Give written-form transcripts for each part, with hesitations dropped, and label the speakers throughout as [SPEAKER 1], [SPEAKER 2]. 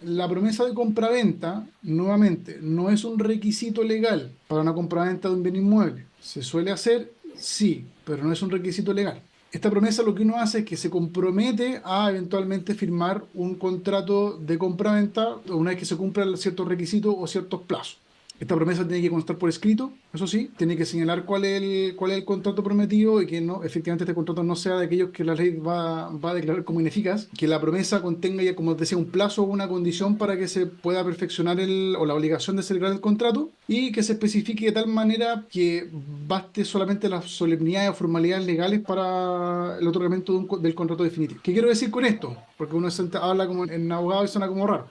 [SPEAKER 1] la promesa de compraventa, nuevamente, no es un requisito legal para una compraventa de un bien inmueble. ¿Se suele hacer? Sí, pero no es un requisito legal. Esta promesa lo que uno hace es que se compromete a eventualmente firmar un contrato de compraventa una vez que se cumplan ciertos requisitos o ciertos plazos. Esta promesa tiene que constar por escrito, eso sí, tiene que señalar cuál es el contrato prometido y que no, efectivamente este contrato no sea de aquellos que la ley va a declarar como ineficaz, que la promesa contenga ya, como decía, un plazo o una condición para que se pueda perfeccionar o la obligación de celebrar el contrato y que se especifique de tal manera que baste solamente las solemnidades o formalidades legales para el otorgamiento del contrato definitivo. ¿Qué quiero decir con esto? Porque uno habla como en abogado y suena como raro.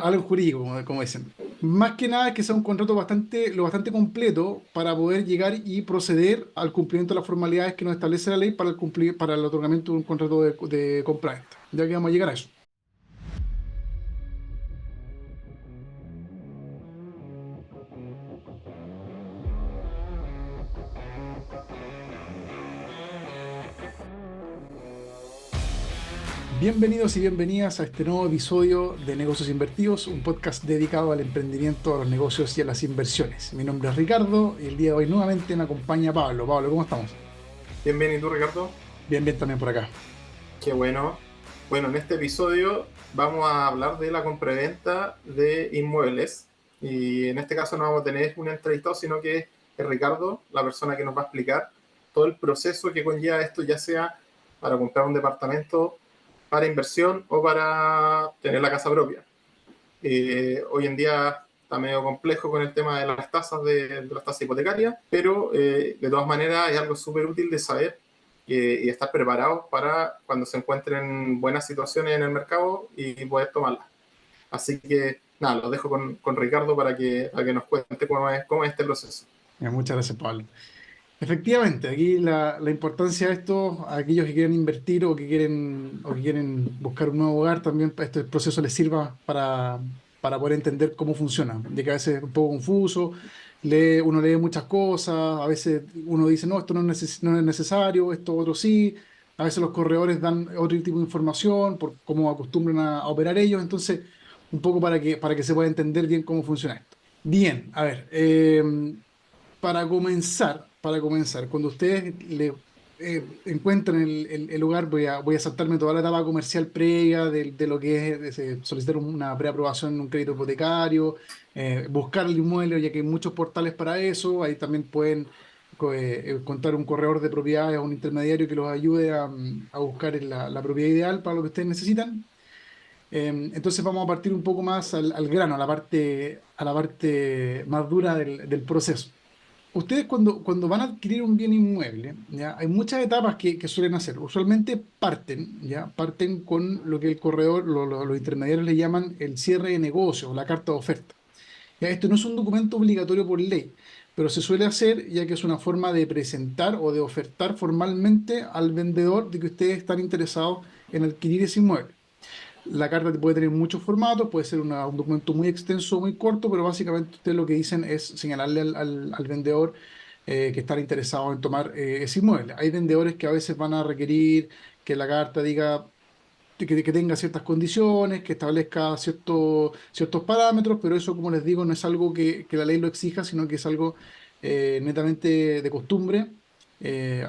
[SPEAKER 1] Algo jurídico, como dicen. Más que nada es que sea un contrato lo bastante completo para poder llegar y proceder al cumplimiento de las formalidades que nos establece la ley para el otorgamiento de un contrato de compraventa. Ya que vamos a llegar a eso. Bienvenidos y bienvenidas a este nuevo episodio de Negocios Invertidos, un podcast dedicado al emprendimiento, a los negocios y a las inversiones. Mi nombre es Ricardo y el día de hoy nuevamente me acompaña Pablo. Pablo, ¿cómo estamos?
[SPEAKER 2] Bien, ¿y tú, Ricardo?
[SPEAKER 1] Bien, bien también por acá.
[SPEAKER 2] Qué bueno. Bueno, en este episodio vamos a hablar de la compraventa de inmuebles. Y en este caso no vamos a tener un entrevistado, sino que es Ricardo, la persona que nos va a explicar todo el proceso que conlleva esto, ya sea para comprar un departamento para inversión o para tener la casa propia. Hoy en día está medio complejo con el tema de las tasas de las tasas hipotecarias, pero de todas maneras es algo súper útil de saber y estar preparados para cuando se encuentren buenas situaciones en el mercado y poder tomarlas. Así que nada, lo dejo con Ricardo para que nos cuente cómo es este proceso.
[SPEAKER 1] Muchas gracias, Pablo. Efectivamente, aquí la importancia de esto, a aquellos que quieren invertir o que quieren buscar un nuevo hogar, también este proceso les sirva para poder entender cómo funciona, de que a veces es un poco confuso, uno lee muchas cosas, a veces uno dice, no, esto no es necesario, esto otro sí, a veces los corredores dan otro tipo de información por cómo acostumbran a operar ellos, entonces, un poco para que se pueda entender bien cómo funciona esto. Bien, a ver, para comenzar, cuando ustedes encuentran el lugar, voy a saltarme toda la etapa comercial previa de lo que es solicitar una preaprobación en un crédito hipotecario, buscar el inmueble, ya que hay muchos portales para eso. Ahí también pueden contar un corredor de propiedades o un intermediario que los ayude a buscar la propiedad ideal para lo que ustedes necesitan. Entonces vamos a partir un poco más al grano, a la parte más dura del proceso. Ustedes cuando van a adquirir un bien inmueble, ¿ya? Hay muchas etapas que suelen hacer. Usualmente parten con lo que el corredor, los intermediarios le llaman el cierre de negocio o la carta de oferta. Ya, esto no es un documento obligatorio por ley, pero se suele hacer ya que es una forma de presentar o de ofertar formalmente al vendedor de que ustedes están interesados en adquirir ese inmueble. La carta puede tener muchos formatos, puede ser un documento muy extenso o muy corto, pero básicamente ustedes lo que dicen es señalarle al vendedor que están interesados en tomar ese inmueble. Hay vendedores que a veces van a requerir que la carta diga que tenga ciertas condiciones, que establezca ciertos parámetros, pero eso, como les digo, no es algo que la ley lo exija, sino que es algo netamente de costumbre.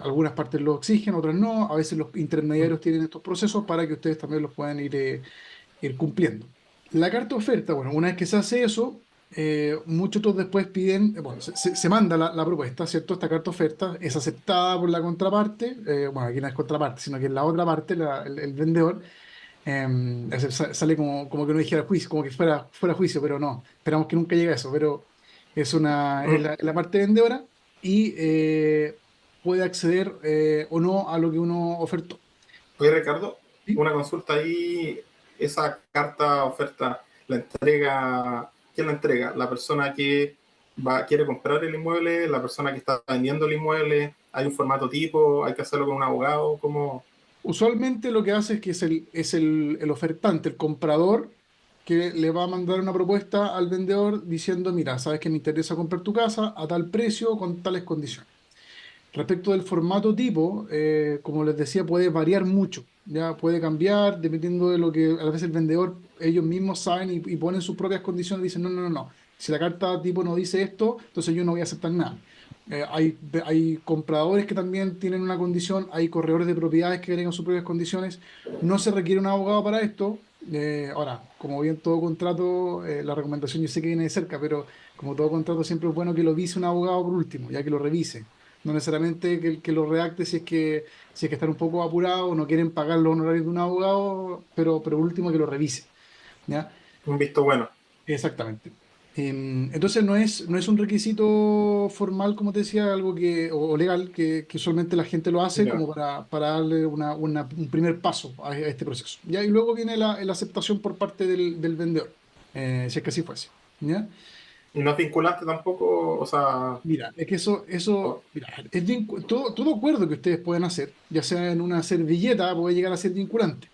[SPEAKER 1] Algunas partes lo exigen, otras no. A veces los intermediarios tienen estos procesos para que ustedes también los puedan ir cumpliendo. La carta oferta, bueno, una vez que se hace eso, muchos otros después piden, bueno, se manda la propuesta, ¿cierto? Esta carta oferta es aceptada por la contraparte, bueno, aquí no es contraparte, sino que es la otra parte, el vendedor, sale como que no dijera juicio, como que fuera juicio, pero no, esperamos que nunca llegue a eso, pero es la parte vendedora y puede acceder o no a lo que uno ofertó.
[SPEAKER 2] Oye, Ricardo,
[SPEAKER 1] ¿Sí?
[SPEAKER 2] una consulta ahí. Esa carta oferta ¿quién la entrega? ¿La persona que quiere comprar el inmueble? ¿La persona que está vendiendo el inmueble? ¿Hay un formato tipo? ¿Hay que hacerlo con un abogado? ¿Cómo?
[SPEAKER 1] Usualmente lo que hace es que es el ofertante, el comprador, que le va a mandar una propuesta al vendedor diciendo, mira, sabes que me interesa comprar tu casa a tal precio con tales condiciones. Respecto del formato tipo, como les decía, puede variar mucho, ya puede cambiar dependiendo de lo que a veces el vendedor, ellos mismos saben y ponen sus propias condiciones, dicen, no, no, no, no, si la carta tipo no dice esto, entonces yo no voy a aceptar nada. Hay compradores que también tienen una condición, hay corredores de propiedades que agregan sus propias condiciones, no se requiere un abogado para esto. Ahora, como bien todo contrato, la recomendación yo sé que viene de cerca, pero como todo contrato siempre es bueno que lo vise un abogado por último, ya que lo revise. No necesariamente que lo redacte si es que están un poco apurados o no quieren pagar los honorarios de un abogado, pero por último que lo revise, ¿ya?
[SPEAKER 2] Un visto bueno.
[SPEAKER 1] Exactamente. Entonces no es un requisito formal, como te decía, algo o legal, que usualmente la gente lo hace
[SPEAKER 2] Ya.
[SPEAKER 1] como para darle un primer paso a este proceso. ¿Ya? Y luego viene la aceptación por parte del vendedor, si es que así fuese. ¿Ya?
[SPEAKER 2] Y no es vinculante tampoco, o sea,
[SPEAKER 1] Mira, es que eso,
[SPEAKER 2] o-
[SPEAKER 1] mira, todo acuerdo que ustedes pueden hacer, ya sea en una servilleta, puede llegar a ser vinculante.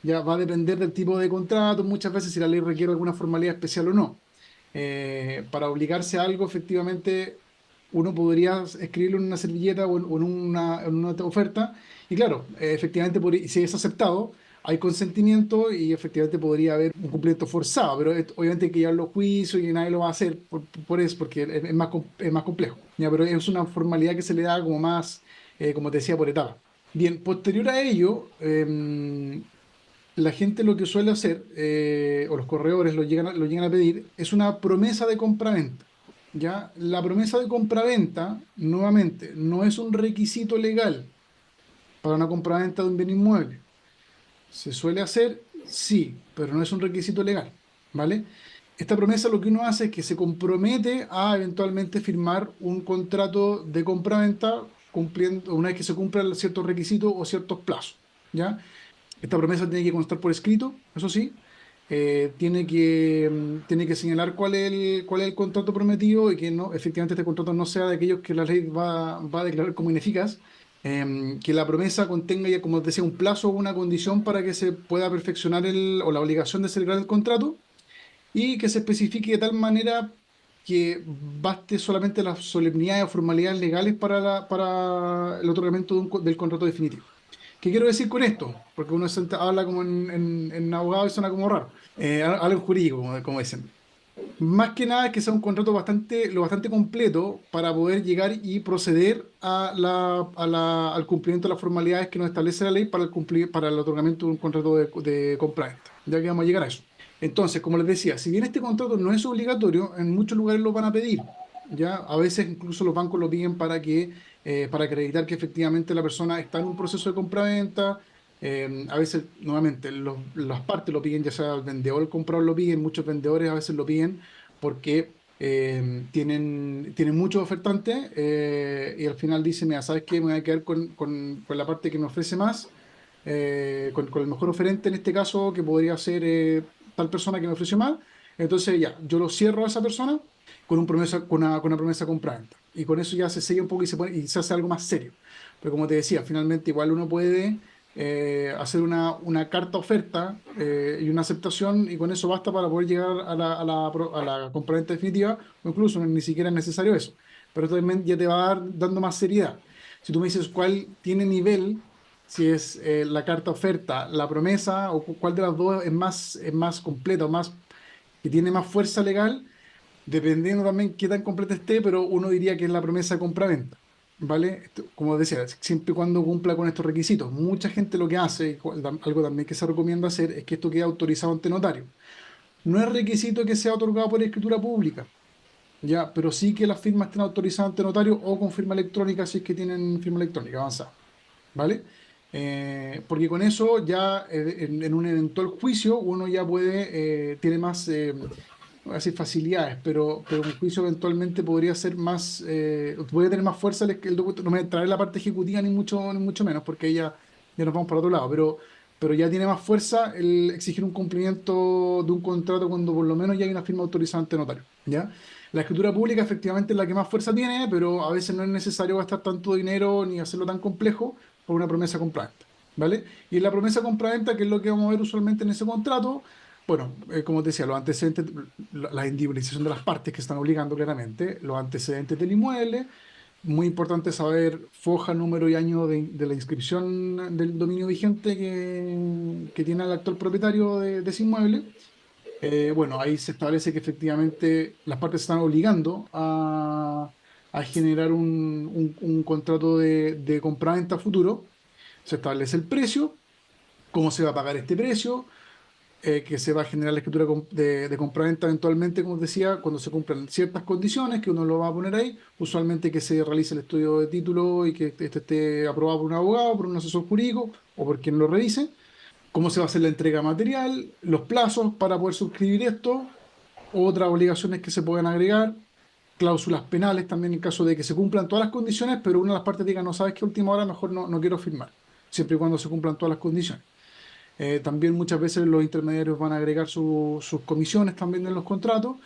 [SPEAKER 1] Ya va a depender del tipo de contrato, muchas veces si la ley requiere alguna formalidad especial o no. Para obligarse a algo, efectivamente, uno podría escribirlo en una servilleta o en una oferta, y claro, efectivamente, si es aceptado, hay consentimiento y efectivamente podría haber un cumplimiento forzado, pero obviamente hay que llevarlo a juicio y nadie lo va a hacer por eso, porque es más complejo. ¿Ya? Pero es una formalidad que se le da como más, como te decía, por etapa. Bien, posterior a ello, la gente lo que suele hacer, o los corredores lo llegan a pedir, es una promesa de compraventa. ¿Ya? La promesa de compraventa, nuevamente, no es un requisito legal para una compraventa de un bien inmueble. ¿Se suele hacer? Sí, pero no es un requisito legal. ¿Vale? Esta promesa lo que uno hace es que se compromete a eventualmente firmar un contrato de compraventa cumpliendo, una vez que se cumplan ciertos requisitos o ciertos plazos. ¿Ya? Esta promesa tiene que constar por escrito, eso sí. Tiene que señalar cuál es el contrato prometido y que no, efectivamente este contrato no sea de aquellos que la ley va a declarar como ineficaz. Que la promesa contenga ya, como decía, un plazo o una condición para que se pueda perfeccionar o la obligación de celebrar el contrato y que se especifique de tal manera que baste solamente las solemnidades o formalidades legales para el otorgamiento del contrato definitivo. ¿Qué quiero decir con esto? Porque uno habla como en abogado y suena como raro. Habla en jurídico, como dicen. Más que nada es que sea un contrato lo bastante completo para poder llegar y proceder al cumplimiento de las formalidades que nos establece la ley para el otorgamiento de un contrato de compraventa. Ya que vamos a llegar a eso. Entonces, como les decía, si bien este contrato no es obligatorio, en muchos lugares lo van a pedir. Ya a veces incluso los bancos lo piden para acreditar que efectivamente la persona está en un proceso de compraventa. A veces, nuevamente, las partes lo piden, ya sea el vendedor o el comprador lo piden, muchos vendedores a veces lo piden porque tienen muchos ofertantes, y al final dicen, mira, ¿sabes qué? Me voy a quedar con la parte que me ofrece más, con el mejor oferente en este caso, que podría ser tal persona que me ofreció más. Entonces ya, yo lo cierro a esa persona con una promesa compraventa. Y con eso ya se sella un poco y se hace algo más serio. Pero como te decía, finalmente igual uno puede hacer una carta oferta y una aceptación, y con eso basta para poder llegar a la compraventa definitiva, o incluso ni siquiera es necesario eso. Pero esto también ya te va dando más seriedad. Si tú me dices cuál tiene nivel, si es la carta oferta, la promesa, o cuál de las dos es más completa o que tiene más fuerza legal, dependiendo también qué tan completa esté, pero uno diría que es la promesa de compra-venta, ¿vale? Como decía, siempre y cuando cumpla con estos requisitos. Mucha gente lo que hace, y algo también que se recomienda hacer, es que esto quede autorizado ante notario. No es requisito que sea otorgado por escritura pública, ya, pero sí que las firmas estén autorizadas ante notario o con firma electrónica si es que tienen firma electrónica avanzada, ¿vale? Porque con eso ya en un eventual juicio uno ya tiene más, no voy a decir facilidades, pero un juicio eventualmente podría ser más, podría tener más fuerza el documento. No me trae la parte ejecutiva ni mucho menos, porque ya nos vamos para otro lado, pero ya tiene más fuerza el exigir un cumplimiento de un contrato cuando por lo menos ya hay una firma autorizada ante notario, ¿ya? La escritura pública efectivamente es la que más fuerza tiene, pero a veces no es necesario gastar tanto dinero ni hacerlo tan complejo por una promesa compraventa, ¿vale? Y en la promesa compraventa, que es lo que vamos a ver usualmente en ese contrato, bueno, como te decía, los antecedentes, la individualización de las partes que están obligando claramente, los antecedentes del inmueble, muy importante saber foja, número y año de la inscripción del dominio vigente que tiene el actual propietario de ese inmueble. Bueno, ahí se establece que efectivamente las partes están obligando a generar un contrato de compraventa futuro. Se establece el precio, cómo se va a pagar este precio, que se va a generar la escritura de compraventa eventualmente, como os decía, cuando se cumplan ciertas condiciones, que uno lo va a poner ahí, usualmente que se realice el estudio de título y que este esté aprobado por un abogado, por un asesor jurídico o por quien lo revise, cómo se va a hacer la entrega material, los plazos para poder suscribir esto, otras obligaciones que se pueden agregar, cláusulas penales también en caso de que se cumplan todas las condiciones, pero una de las partes diga, no sabes que a última hora mejor no quiero firmar, siempre y cuando se cumplan todas las condiciones. También muchas veces los intermediarios van a agregar sus comisiones también en los contratos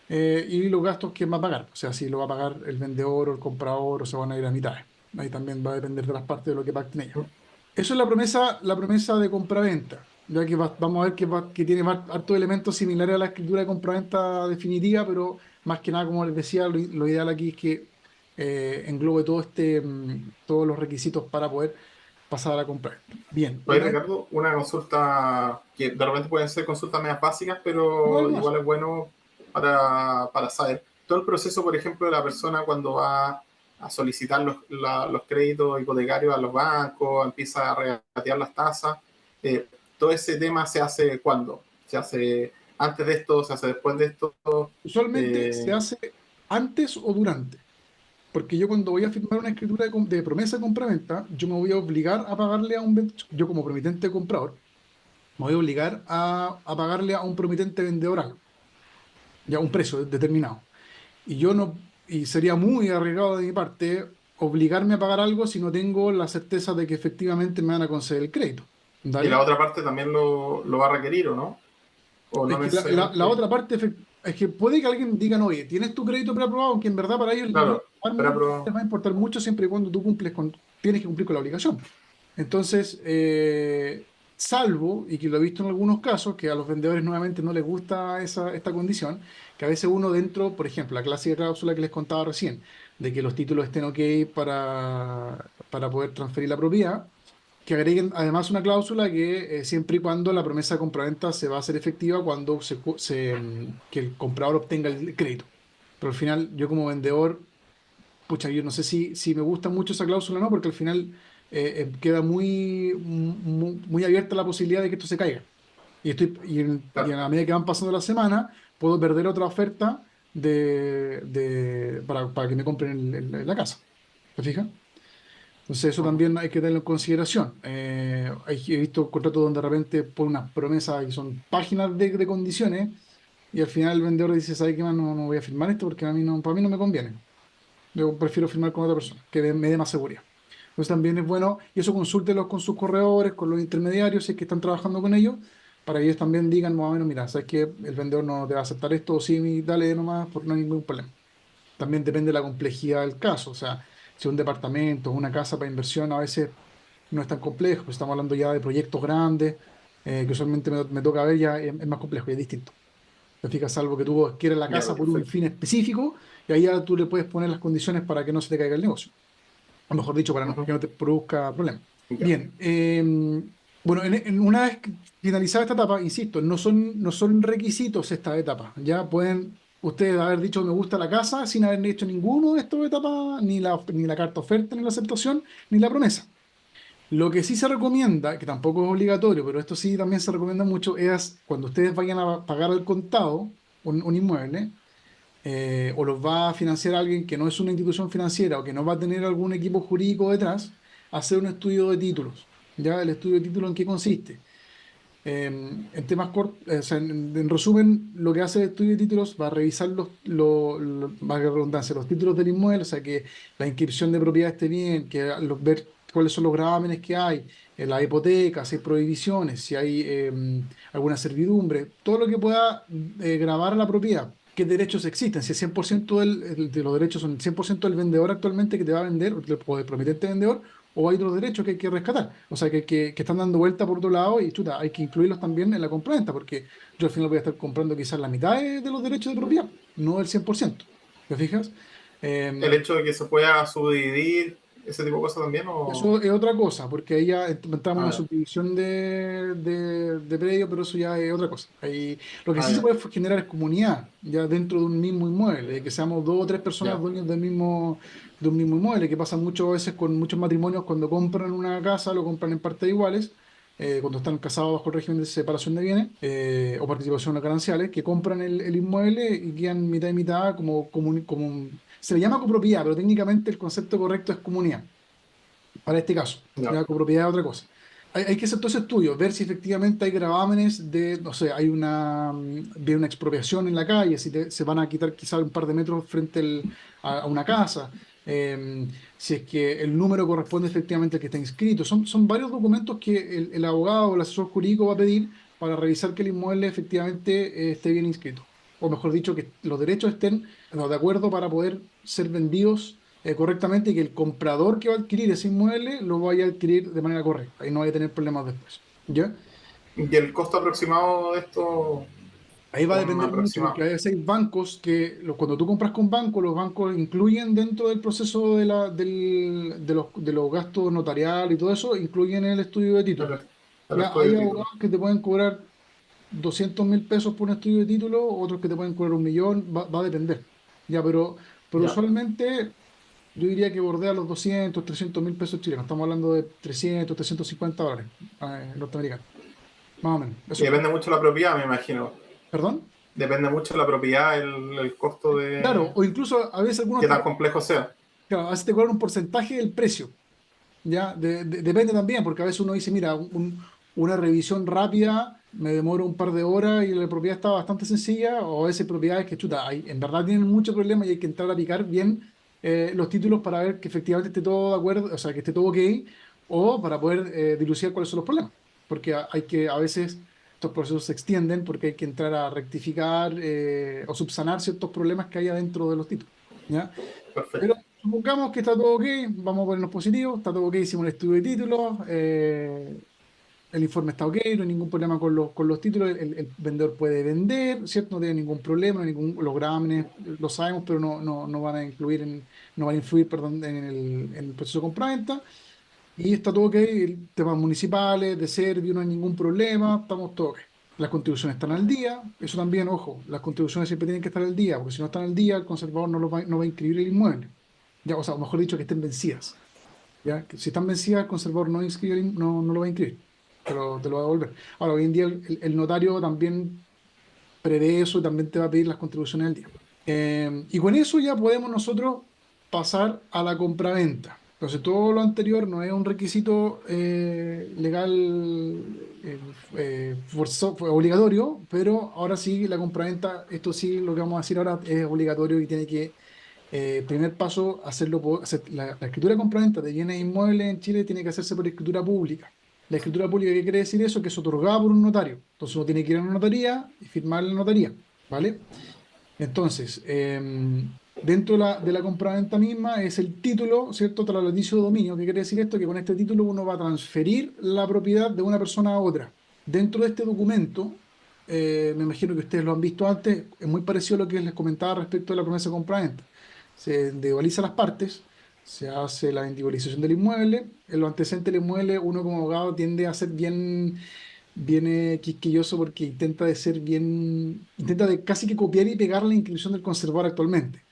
[SPEAKER 1] y los gastos que va a pagar. O sea, si lo va a pagar el vendedor o el comprador o se van a ir a mitad. Ahí también va a depender de las partes de lo que pacten ellos. Eso es la promesa de compraventa, ya que vamos a ver que tiene hartos elementos similares a la escritura de compraventa definitiva, pero más que nada, como les decía, lo ideal aquí es que englobe todos los requisitos para poder pasar a la compraventa. Bien,
[SPEAKER 2] Oye,
[SPEAKER 1] una vez.
[SPEAKER 2] Ricardo, una consulta que de repente pueden ser consultas medias básicas,
[SPEAKER 1] No,
[SPEAKER 2] pero
[SPEAKER 1] dale nomás.
[SPEAKER 2] igual es bueno para saber. Todo el proceso, por ejemplo, de la persona cuando va a solicitar los créditos hipotecarios a los bancos, empieza a regatear las tasas, eh, todo ese tema se hace ¿cuándo? ¿Se hace antes de esto? ¿Se hace después de esto?
[SPEAKER 1] Usualmente se
[SPEAKER 2] Eh,
[SPEAKER 1] hace antes o durante, porque yo cuando voy a firmar una escritura de promesa de compraventa, yo me voy a obligar a pagarle yo como promitente comprador, me voy a obligar a pagarle a un promitente vendedor algo, ya un precio determinado. Y yo no, y sería muy arriesgado de mi parte obligarme a pagar algo si no tengo la certeza de que efectivamente me van a conceder el crédito.
[SPEAKER 2] y la
[SPEAKER 1] ¿Dale?
[SPEAKER 2] otra parte también lo va a requerir, ¿o no? ¿O
[SPEAKER 1] Es
[SPEAKER 2] no
[SPEAKER 1] que la
[SPEAKER 2] necesariamente?
[SPEAKER 1] otra parte es que puede que alguien diga, no, oye, tienes tu crédito preaprobado, aunque en verdad para ellos
[SPEAKER 2] Claro,
[SPEAKER 1] les va a importar mucho siempre y cuando tú tienes que cumplir con la obligación. Entonces, salvo, y que lo he visto en algunos casos, que a los vendedores nuevamente no les gusta esta condición, que a veces uno dentro, por ejemplo, la clásica cláusula que les contaba recién, de que los títulos estén ok para poder transferir la propiedad, que agreguen además una cláusula que siempre y cuando la promesa de compraventa se va a hacer efectiva cuando que el comprador obtenga el crédito. Pero al final, yo como vendedor, pucha, yo no sé si me gusta mucho esa cláusula o no, porque al final queda muy abierta la posibilidad de que esto se caiga. Y a la medida que van pasando las semanas, puedo perder otra oferta para que me compren la casa. ¿Te fijas? Entonces eso
[SPEAKER 2] Ujú.
[SPEAKER 1] también hay que tenerlo en consideración. He visto contratos donde de repente pone unas promesas que son páginas de condiciones y al final el vendedor dice, ¿sabe qué más? No voy a firmar esto porque para mí no me conviene. Yo prefiero firmar con otra persona que me dé más seguridad. Entonces también es bueno, y eso consúltelo con sus corredores, con los intermediarios, si es que están trabajando con ellos, para que ellos también digan más o menos, mira, ¿sabes qué? El vendedor no te va a aceptar esto, o sí, dale nomás, porque no hay ningún problema. También depende de la complejidad del caso. O sea, si un departamento o una casa para inversión a veces no es tan complejo, pues estamos hablando ya de proyectos grandes, que usualmente me toca ver ya es más complejo y es distinto. Te fijas, salvo que tú quieres la
[SPEAKER 2] Ya,
[SPEAKER 1] casa por un
[SPEAKER 2] perfecto.
[SPEAKER 1] fin específico y ahí ya tú le puedes poner las condiciones para que no se te caiga el negocio. O mejor dicho,
[SPEAKER 2] Ujú.
[SPEAKER 1] que no te produzca problemas.
[SPEAKER 2] Ya.
[SPEAKER 1] Bien, bueno, una vez finalizada esta etapa, insisto, no son requisitos estas etapas. Ya pueden ustedes haber dicho me gusta la casa sin haber hecho ninguno de estas etapas, ni la carta oferta, ni la aceptación, ni la promesa. Lo que sí se recomienda, que tampoco es obligatorio, pero esto sí también se recomienda mucho, es cuando ustedes vayan a pagar al contado un inmueble, o los va a financiar alguien que no es una institución financiera o que no va a tener algún equipo jurídico detrás, hacer un estudio de títulos. ¿Ya? ¿El estudio de títulos en qué consiste? En temas cortos, o sea, en resumen, lo que hace el estudio de títulos va a revisar valga la redundancia, los títulos del inmueble, o sea, que la inscripción de propiedad esté bien, ver cuáles son los gravámenes que hay, en la hipoteca, si hay prohibiciones, si hay alguna servidumbre, todo lo que pueda gravar a la propiedad. ¿Qué derechos existen? Si el 100% de los derechos son el 100% del vendedor actualmente que te va a vender, o del promitente vendedor, o hay otros derechos que hay que rescatar. O sea, que están dando vuelta por otro lado y chuta, hay que incluirlos también en la compraventa, porque yo al final voy a estar comprando quizás la mitad de los derechos de propiedad, no el 100%. ¿Te fijas?
[SPEAKER 2] El hecho de que se pueda subdividir, ese tipo de cosas también, o...
[SPEAKER 1] Eso es otra cosa, porque ahí ya entramos en
[SPEAKER 2] Ah,
[SPEAKER 1] una
[SPEAKER 2] ya,
[SPEAKER 1] subdivisión de predio, pero eso ya es otra cosa. Ahí, lo que
[SPEAKER 2] ah,
[SPEAKER 1] sí se
[SPEAKER 2] ya,
[SPEAKER 1] puede generar es comunidad, ya dentro de un mismo inmueble, de que seamos dos o tres personas
[SPEAKER 2] ya,
[SPEAKER 1] dueños de un mismo inmueble, que pasa muchas veces con muchos matrimonios cuando compran una casa, lo compran en partes iguales, cuando están casados bajo el régimen de separación de bienes o participaciones gananciales, que compran el inmueble y quedan mitad y mitad se le llama copropiedad, pero técnicamente el concepto correcto es comunidad para este caso.
[SPEAKER 2] ya,
[SPEAKER 1] Ya copropiedad es otra cosa. Hay que hacer todo ese estudio, ver si efectivamente hay gravámenes de, no sé, de una expropiación en la calle, si se van a quitar quizás un par de metros frente a una casa, si es que el número corresponde efectivamente al que está inscrito. Son varios documentos que el abogado o el asesor jurídico va a pedir para revisar que el inmueble efectivamente esté bien inscrito. O mejor dicho, que los derechos estén de acuerdo para poder ser vendidos correctamente y que el comprador que va a adquirir ese inmueble lo vaya a adquirir de manera correcta y no vaya a tener problemas después. ¿Ya?
[SPEAKER 2] y el costo aproximado de esto,
[SPEAKER 1] Ahí va a
[SPEAKER 2] un
[SPEAKER 1] depender mucho porque
[SPEAKER 2] aproximado.
[SPEAKER 1] a veces hay bancos que cuando tú compras con banco, los bancos incluyen dentro del proceso de los gastos notariales y todo eso, incluyen el estudio de título.
[SPEAKER 2] El
[SPEAKER 1] Ya
[SPEAKER 2] estudio
[SPEAKER 1] hay
[SPEAKER 2] de título.
[SPEAKER 1] abogados que te pueden cobrar 200.000 pesos por un estudio de título, otros que te pueden cobrar 1.000.000, va a depender. Ya, pero
[SPEAKER 2] Ya,
[SPEAKER 1] usualmente yo diría que bordea los 200.000, 300.000 pesos chilenos. Estamos hablando de 300, 350 dólares norteamericanos, más o menos.
[SPEAKER 2] y
[SPEAKER 1] Eso es
[SPEAKER 2] depende
[SPEAKER 1] como,
[SPEAKER 2] mucho de la propiedad, me imagino.
[SPEAKER 1] ¿perdón?
[SPEAKER 2] Depende mucho de la propiedad, el costo
[SPEAKER 1] Claro,
[SPEAKER 2] de...
[SPEAKER 1] o incluso a veces algunos
[SPEAKER 2] qué tan complejo sea.
[SPEAKER 1] claro, a veces te cobran un porcentaje del precio, ¿ya? Depende también, porque a veces uno dice, mira, una revisión rápida me demora un par de horas y la propiedad está bastante sencilla, o a veces propiedades que, chuta, en verdad tienen mucho problema y hay que entrar a picar bien los títulos para ver que efectivamente esté todo de acuerdo, o sea, que esté todo ok, o para poder dilucidar cuáles son los problemas, porque a veces estos procesos se extienden porque hay que entrar a rectificar o subsanar ciertos problemas que hay adentro de los títulos, ¿ya? Pero
[SPEAKER 2] Perfecto.
[SPEAKER 1] supongamos que está todo ok, vamos a ponernos positivos, está todo ok, hicimos el estudio de títulos, el informe está ok, no hay ningún problema con los títulos, el vendedor puede vender, ¿cierto? No tiene ningún problema, los grámenes lo sabemos, pero no van a no van a influir, perdón, en el proceso de compraventa. Y está todo ok, temas municipales, de servicio, no hay ningún problema, estamos todo ok. Las contribuciones están al día, eso también, ojo, las contribuciones siempre tienen que estar al día, porque si no están al día, el conservador no va a inscribir el inmueble. Ya, o sea, o mejor dicho, que estén vencidas. ¿Ya? Que si están vencidas, el conservador no lo va a inscribir, te lo va a devolver. Ahora, hoy en día el notario también prevé eso y también te va a pedir las contribuciones al día. Y con eso ya podemos nosotros pasar a la compraventa. Entonces, todo lo anterior no es un requisito legal obligatorio, pero ahora sí, la compraventa, esto sí, lo que vamos a decir ahora es obligatorio y tiene que, primer paso, la escritura de compraventa de bienes inmuebles en Chile tiene que hacerse por escritura pública. La escritura pública, ¿qué quiere decir eso? Que es otorgada por un notario. Entonces uno tiene que ir a una notaría y firmar en la notaría, ¿vale? Entonces, dentro de la compraventa misma es el título, ¿cierto? Trasladicio de dominio. ¿Qué quiere decir esto? Que con este título uno va a transferir la propiedad de una persona a otra. Dentro de este documento, me imagino que ustedes lo han visto antes, es muy parecido a lo que les comentaba respecto de la promesa de compraventa. Se individualiza las partes, se hace la individualización del inmueble. En los antecedentes del inmueble, uno como abogado tiende a ser bien quisquilloso porque intenta de casi que copiar y pegar la inscripción del conservador actualmente,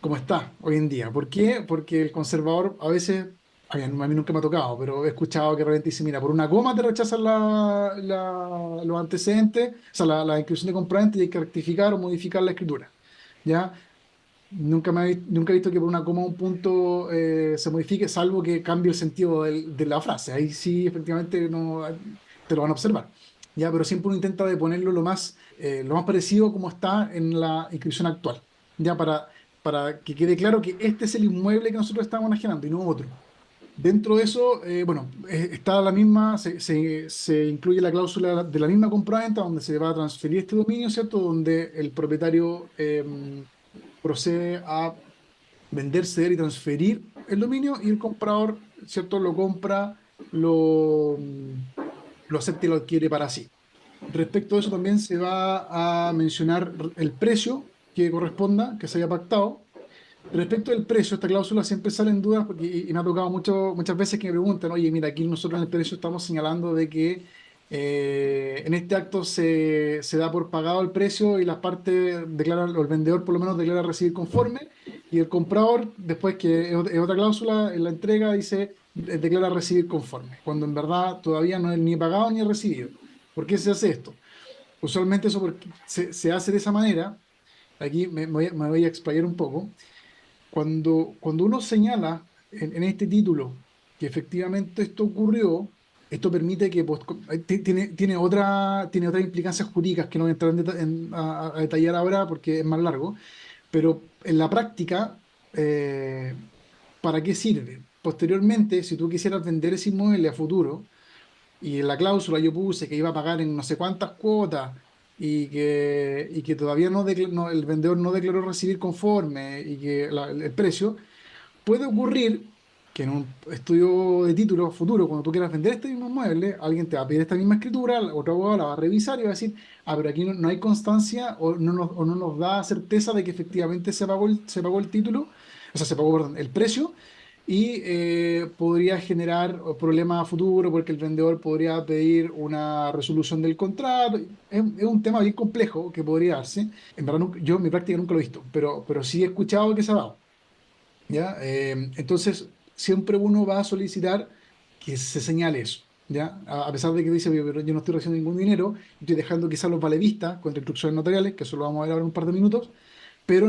[SPEAKER 1] como está hoy en día. ¿Por qué? Porque el conservador a veces, a mí nunca me ha tocado, pero he escuchado que realmente dice, mira, por una coma te rechazan los antecedentes, o sea, la inscripción de compravente y hay que rectificar o modificar la escritura. ¿Ya? Nunca he visto que por una coma o un punto se modifique, salvo que cambie el sentido de la frase. Ahí sí, efectivamente, no, te lo van a observar. Ya, pero siempre uno intenta de ponerlo lo más parecido como está en la inscripción actual. Ya, para que quede claro que este es el inmueble que nosotros estamos enajenando y no otro. Dentro de eso, bueno, está la misma, se incluye la cláusula de la misma compraventa donde se va a transferir este dominio, ¿cierto? Donde el propietario procede a vender, ceder y transferir el dominio y el comprador, ¿cierto? Lo compra, lo acepta y lo adquiere para sí. Respecto a eso también se va a mencionar el precio que corresponda, que se haya pactado, Respecto del precio, esta cláusula siempre sale en dudas porque, y me ha tocado muchas veces que me preguntan, oye, mira, aquí nosotros en el precio estamos señalando de que en este acto se da por pagado el precio y las partes declaran, o el vendedor por lo menos declara recibir conforme, y el comprador, después que es otra cláusula, en la entrega dice declara recibir conforme, cuando en verdad todavía no es ni pagado ni recibido. ¿Por qué se hace esto? Usualmente eso se hace de esa manera. Aquí me voy a explayar un poco. Cuando uno señala en este título que efectivamente esto ocurrió, esto permite que pues, tiene otras implicancias jurídicas que no voy a entrar a detallar ahora porque es más largo, pero en la práctica, ¿para qué sirve? Posteriormente, si tú quisieras vender ese inmueble a futuro, y en la cláusula yo puse que iba a pagar en no sé cuántas cuotas y que todavía el vendedor no declaró recibir conforme y que el precio, puede ocurrir que en un estudio de título futuro, cuando tú quieras vender este mismo mueble, alguien te va a pedir esta misma escritura, otro abogado la va a revisar y va a decir, ah, pero aquí no hay constancia o no nos da certeza de que efectivamente se pagó el título, o sea, se pagó, perdón, el precio, y podría generar problemas a futuro porque el vendedor podría pedir una resolución del contrato. Es un tema bien complejo que podría darse. En verdad, yo en mi práctica nunca lo he visto, pero sí he escuchado que se ha dado. ¿Ya? Entonces, siempre uno va a solicitar que se señale eso, ¿ya? A pesar de que dice, pero yo no estoy recibiendo ningún dinero, estoy dejando quizás los valevistas con instrucciones notariales, que eso lo vamos a ver ahora en un par de minutos, pero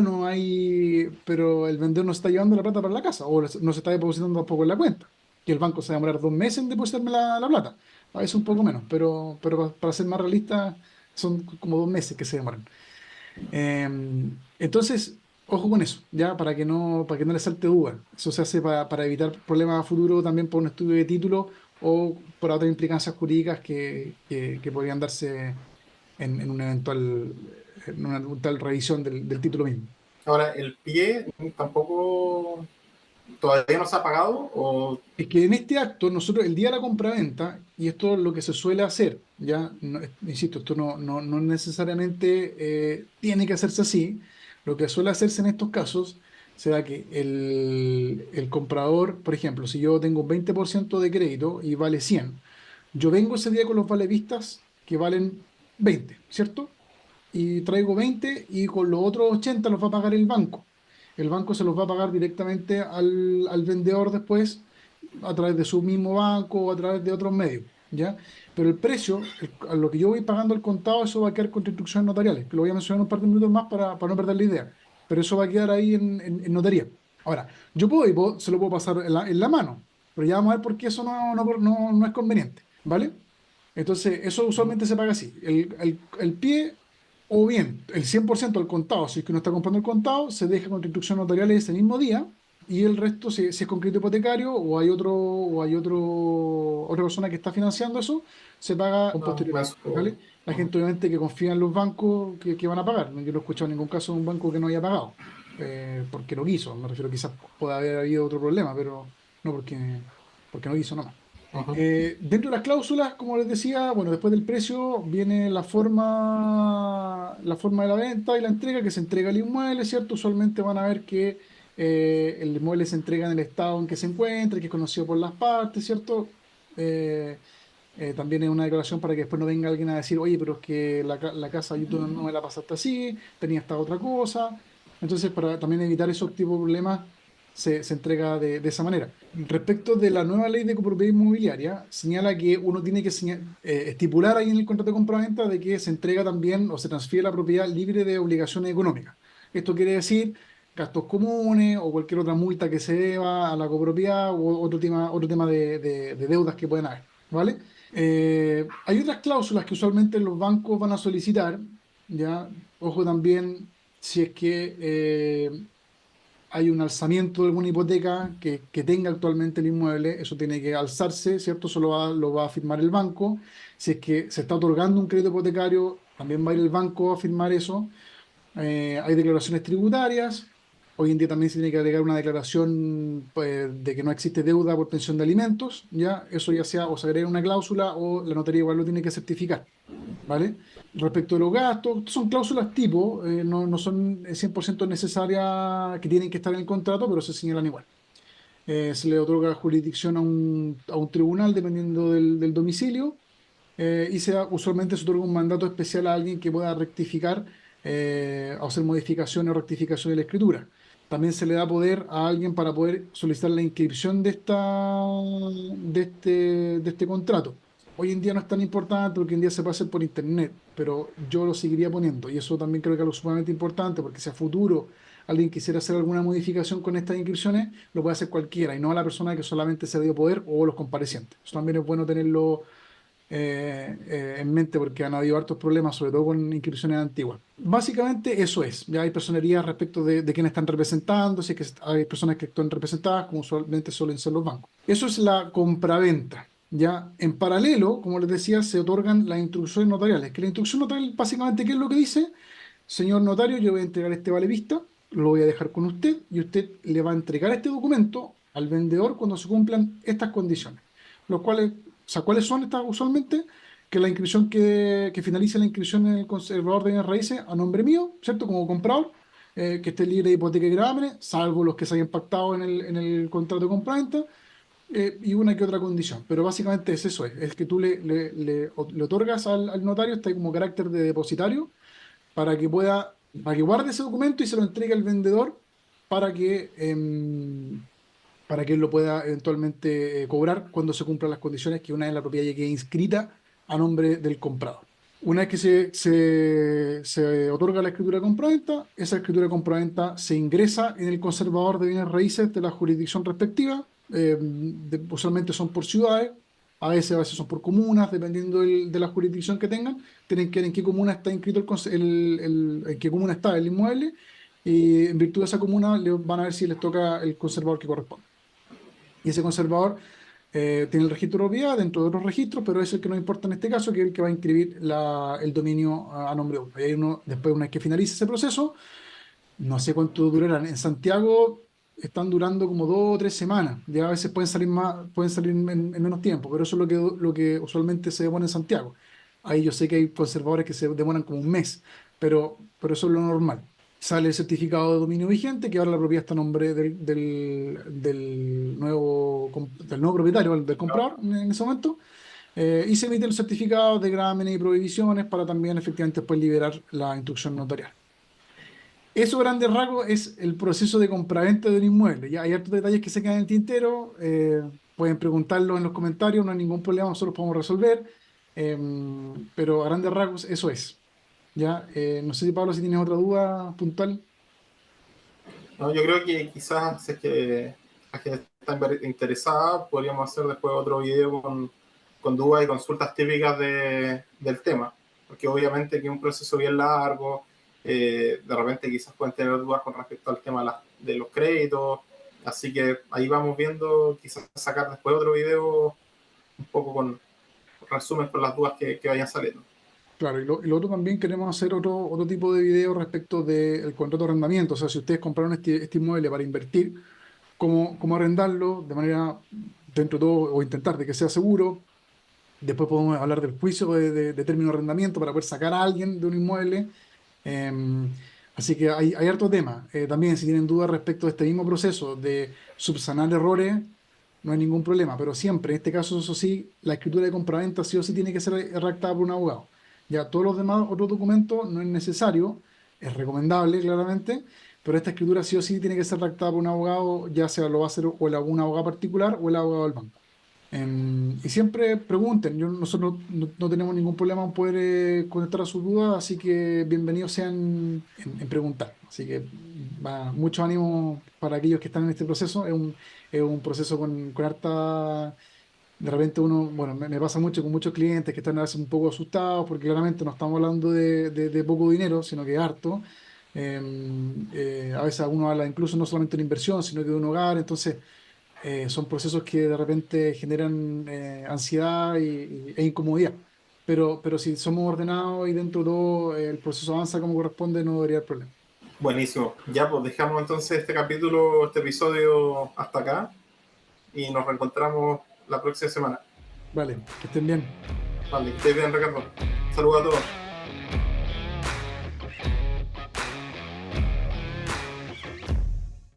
[SPEAKER 1] el vendedor no está llevando la plata para la casa, o no se está depositando tampoco en la cuenta, que el banco se va a demorar 2 meses en depositarme la plata, a veces un poco menos, pero para ser más realista, son como 2 meses que se demoran. Entonces, ojo con eso, ya para que no le salte duda. Eso se hace para evitar problemas a futuro también por un estudio de título o por otras implicancias jurídicas que podrían darse en un en una eventual revisión del título mismo.
[SPEAKER 2] Ahora, el pie tampoco todavía no se ha pagado o...
[SPEAKER 1] Es que en este acto, nosotros, el día de la compraventa, y esto es lo que se suele hacer, ya, insisto, esto no necesariamente tiene que hacerse así. Lo que suele hacerse en estos casos será que el comprador, por ejemplo, si yo tengo un 20% de crédito y vale 100, yo vengo ese día con los valevistas que valen 20, ¿cierto? Y traigo 20 y con los otros 80 los va a pagar el banco. El banco se los va a pagar directamente al vendedor después a través de su mismo banco o a través de otros medios, ¿ya? Pero el precio, a lo que yo voy pagando al contado, eso va a quedar con instrucciones notariales, que lo voy a mencionar en un par de minutos más para no perder la idea, pero eso va a quedar ahí en notaría. Ahora, yo se lo puedo pasar en la mano, pero ya vamos a ver por qué eso no es conveniente, ¿vale? Entonces, eso usualmente se paga así, el pie o bien el 100% al contado, si es que uno está comprando el contado, se deja con instrucciones notariales ese mismo día y el resto, si es con crédito hipotecario otra persona que está financiando eso, se paga con posterioridad, ¿vale? La gente obviamente que confía en los bancos que van a pagar. Yo no he escuchado en ningún caso de un banco que no haya pagado, porque no quiso. Me refiero, quizás pueda haber habido otro problema, pero no porque no quiso nomás. Dentro de las cláusulas, como les decía, bueno, después del precio viene la forma de la venta y la entrega, que se entrega el inmueble, ¿cierto? Usualmente van a ver que el inmueble se entrega en el estado en que se encuentra, que es conocido por las partes, ¿cierto? Eh, También es una declaración para que después no venga alguien a decir, oye, pero es que la casa YouTube no me la pasaste así, tenía esta otra cosa. Entonces, para también evitar esos tipos de problemas, se entrega de esa manera. Respecto de la nueva ley de copropiedad inmobiliaria, señala que uno tiene que estipular ahí en el contrato de compraventa de que se entrega también o se transfiere la propiedad libre de obligaciones económicas. Esto quiere decir gastos comunes o cualquier otra multa que se deba a la copropiedad o otro tema de deudas que pueden haber, ¿vale? Hay otras cláusulas que usualmente los bancos van a solicitar, ¿ya? Ojo también si es que hay un alzamiento de alguna hipoteca que tenga actualmente el inmueble, eso tiene que alzarse, ¿cierto? Eso lo va a firmar el banco. Si es que se está otorgando un crédito hipotecario, también va a ir el banco a firmar eso. Hay declaraciones tributarias. Hoy en día también se tiene que agregar una declaración, pues, de que no existe deuda por pensión de alimentos, ¿ya? Eso ya sea o se agrega una cláusula o la notaría igual lo tiene que certificar. ¿vale? Respecto a los gastos, son cláusulas tipo, no son 100% necesarias que tienen que estar en el contrato, pero se señalan igual. Se le otorga jurisdicción a un tribunal dependiendo del domicilio, usualmente se otorga un mandato especial a alguien que pueda rectificar o hacer modificaciones o rectificación de la escritura. También se le da poder a alguien para poder solicitar la inscripción de este contrato. Hoy en día no es tan importante porque hoy en día se puede hacer por internet, pero yo lo seguiría poniendo y eso también creo que es algo sumamente importante porque si a futuro alguien quisiera hacer alguna modificación con estas inscripciones, lo puede hacer cualquiera y no la persona que solamente se dio poder o los comparecientes. Eso también es bueno tenerlo en mente porque han habido hartos problemas, sobre todo con inscripciones antiguas. Básicamente eso es. Ya hay personerías respecto de quiénes están representando, si es que hay personas que están representadas, como usualmente suelen ser los bancos. Eso es la compraventa. Ya en paralelo, como les decía, se otorgan las instrucciones notariales. Que la instrucción notarial, básicamente, ¿qué es lo que dice? Señor notario, yo voy a entregar este vale vista, lo voy a dejar con usted y usted le va a entregar este documento al vendedor cuando se cumplan estas condiciones. Los cuales, o sea, ¿cuáles son estas usualmente? Que la inscripción que finalice la inscripción en el conservador de bienes raíces a nombre mío, ¿cierto? Como comprador, que esté libre de hipoteca y gravámenes, salvo los que se hayan pactado en el contrato de compraventa, y una que otra condición. Pero básicamente es eso, es que tú le otorgas al notario, está ahí como carácter de depositario para que guarde ese documento y se lo entregue al vendedor para que, para que él lo pueda eventualmente cobrar cuando se cumplan las condiciones que una vez la propiedad ya quede inscrita a nombre del comprador. Una vez que se otorga la escritura de compraventa, esa escritura de compraventa se ingresa en el conservador de bienes raíces de la jurisdicción respectiva. Usualmente son por ciudades, a veces son por comunas, dependiendo de la jurisdicción que tengan. Tienen que ver en qué comuna está inscrito en qué comuna está el inmueble, y en virtud de esa comuna van a ver si les toca el conservador que corresponde. Y ese conservador tiene el registro de propiedad dentro de otros registros, pero es el que nos importa en este caso, que es el que va a inscribir el dominio a nombre de uno. Y ahí después, una vez que finalice ese proceso, no sé cuánto durarán. En Santiago están durando como 2 o 3 semanas. Ya a veces pueden salir en menos tiempo, pero eso es lo que usualmente se demora en Santiago. Ahí yo sé que hay conservadores que se demoran como un mes, pero eso es lo normal. Sale el certificado de dominio vigente, que ahora la propiedad está a nombre del nuevo propietario, del comprador en ese momento, y se emiten los certificados de grámenes y prohibiciones para también efectivamente después liberar la instrucción notarial. Eso, a grandes rasgos, es el proceso de compraventa de un inmueble. Ya hay otros detalles que se quedan en el tintero, pueden preguntarlo en los comentarios, no hay ningún problema, nosotros podemos resolver, pero a grandes rasgos eso es. Ya, no sé si Pablo, si tienes otra duda puntual.
[SPEAKER 2] No, yo creo que quizás si es que la gente está interesada, podríamos hacer después otro video con dudas y consultas típicas del tema, porque obviamente que es un proceso bien largo, de repente quizás pueden tener dudas con respecto al tema de los créditos, así que ahí vamos viendo, quizás sacar después otro video un poco con resumen con las dudas que vayan saliendo.
[SPEAKER 1] Claro, y lo otro también queremos hacer otro tipo de video respecto del contrato de arrendamiento. O sea, si ustedes compraron este inmueble para invertir, cómo arrendarlo de manera, dentro de todo, o intentar de que sea seguro. Después podemos hablar del juicio de término de arrendamiento para poder sacar a alguien de un inmueble. Eh, Así que hay harto tema. También, si tienen dudas respecto a este mismo proceso de subsanar errores, no hay ningún problema. Pero siempre, en este caso, eso sí, la escritura de compraventa sí o sí tiene que ser redactada por un abogado. Ya todos los demás otros documentos no es necesario, es recomendable, claramente, pero esta escritura sí o sí tiene que ser redactada por un abogado, ya sea lo va a hacer un abogado particular o el abogado del banco. Y siempre pregunten, nosotros no tenemos ningún problema en poder contestar a sus dudas, así que bienvenidos sean en preguntar. Así que mucho ánimo para aquellos que están en este proceso. Es un proceso con harta. De repente uno, bueno, me pasa mucho con muchos clientes que están a veces un poco asustados porque claramente no estamos hablando de poco dinero, sino que harto. A veces uno habla incluso no solamente de una inversión, sino que de un hogar, entonces son procesos que de repente generan ansiedad e incomodidad. Pero si somos ordenados y dentro de todo el proceso avanza como corresponde, no debería haber problema.
[SPEAKER 2] Buenísimo. Ya, pues dejamos entonces este capítulo, este episodio hasta acá y nos reencontramos la próxima semana.
[SPEAKER 1] Vale, que estén bien.
[SPEAKER 2] Vale, que estés bien, Ricardo. Saludos a todos.